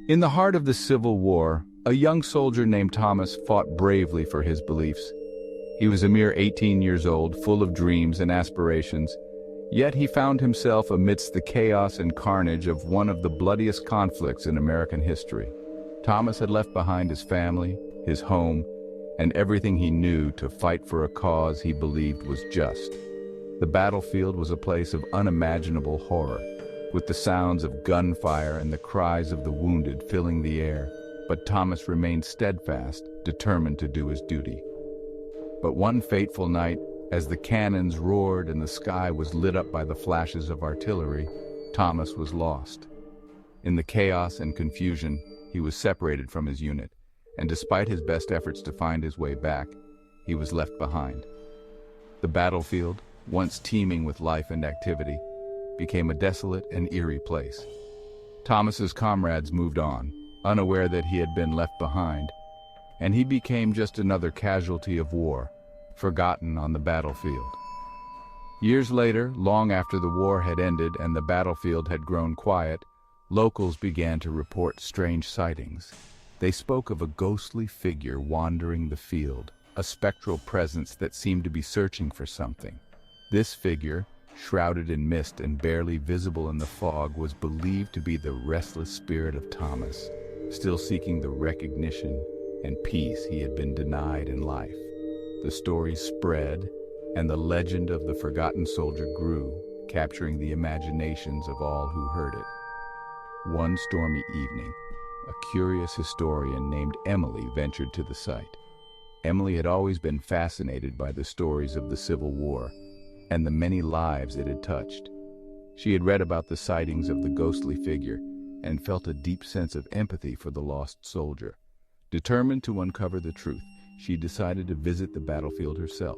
In the heart of the Civil War, a young soldier named Thomas fought bravely for his beliefs. He was a mere 18 years old, full of dreams and aspirations, yet he found himself amidst the chaos and carnage of one of the bloodiest conflicts in American history. Thomas had left behind his family, his home, and everything he knew to fight for a cause he believed was just. The battlefield was a place of unimaginable horror, with the sounds of gunfire and the cries of the wounded filling the air, but Thomas remained steadfast, determined to do his duty. But one fateful night, as the cannons roared and the sky was lit up by the flashes of artillery, Thomas was lost. In the chaos and confusion, he was separated from his unit, and despite his best efforts to find his way back, he was left behind. The battlefield, once teeming with life and activity, became a desolate and eerie place. Thomas's comrades moved on, unaware that he had been left behind, and he became just another casualty of war, forgotten on the battlefield. Years later, long after the war had ended and the battlefield had grown quiet, locals began to report strange sightings. They spoke of a ghostly figure wandering the field, a spectral presence that seemed to be searching for something. This figure, shrouded in mist and barely visible in the fog, was believed to be the restless spirit of Thomas, still seeking the recognition and peace he had been denied in life. The story spread, and the legend of the forgotten soldier grew, capturing the imaginations of all who heard it. One stormy evening, a curious historian named Emily ventured to the site. Emily had always been fascinated by the stories of the Civil War and the many lives it had touched. She had read about the sightings of the ghostly figure and felt a deep sense of empathy for the lost soldier. Determined to uncover the truth, she decided to visit the battlefield herself.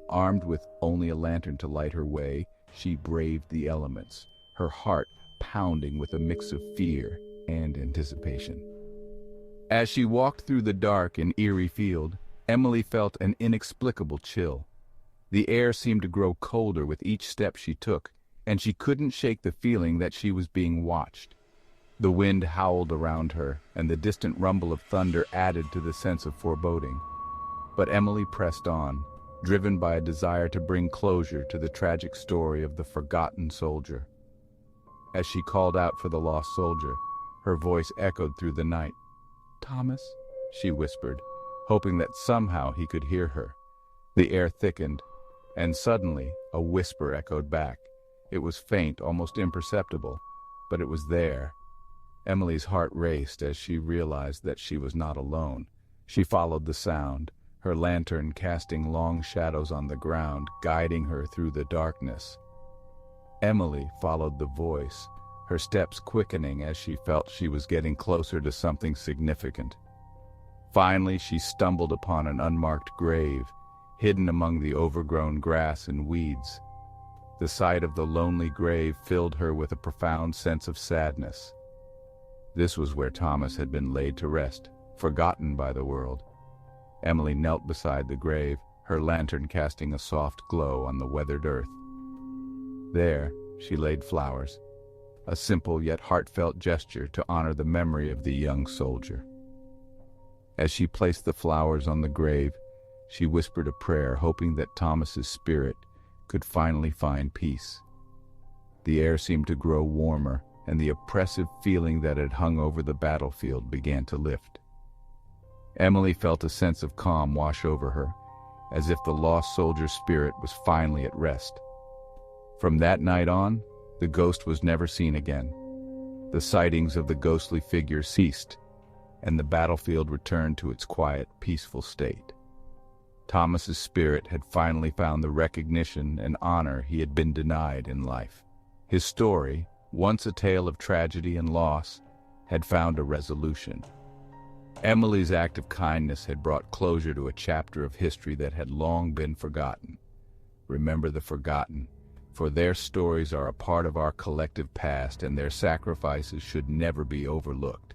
Armed with only a lantern to light her way, she braved the elements, her heart pounding with a mix of fear and anticipation. As she walked through the dark and eerie field, Emily felt an inexplicable chill. The air seemed to grow colder with each step she took, and she couldn't shake the feeling that she was being watched. The wind howled around her, and the distant rumble of thunder added to the sense of foreboding. But Emily pressed on, driven by a desire to bring closure to the tragic story of the forgotten soldier. As she called out for the lost soldier, her voice echoed through the night. "Thomas," she whispered, hoping that somehow he could hear her. The air thickened, and suddenly a whisper echoed back. It was faint, almost imperceptible, but it was there. Emily's heart raced as she realized that she was not alone. She followed the sound, her lantern casting long shadows on the ground, guiding her through the darkness. Emily followed the voice, her steps quickening as she felt she was getting closer to something significant. Finally, she stumbled upon an unmarked grave, hidden among the overgrown grass and weeds. The sight of the lonely grave filled her with a profound sense of sadness. This was where Thomas had been laid to rest, forgotten by the world. Emily knelt beside the grave, her lantern casting a soft glow on the weathered earth. There, she laid flowers, a simple yet heartfelt gesture to honor the memory of the young soldier. As she placed the flowers on the grave, she whispered a prayer, hoping that Thomas's spirit could finally find peace. The air seemed to grow warmer, and the oppressive feeling that had hung over the battlefield began to lift. Emily felt a sense of calm wash over her, as if the lost soldier's spirit was finally at rest. From that night on, the ghost was never seen again. The sightings of the ghostly figure ceased, and the battlefield returned to its quiet, peaceful state. Thomas's spirit had finally found the recognition and honor he had been denied in life. His story, once a tale of tragedy and loss, had found a resolution. Emily's act of kindness had brought closure to a chapter of history that had long been forgotten. Remember the forgotten, for their stories are a part of our collective past, and their sacrifices should never be overlooked.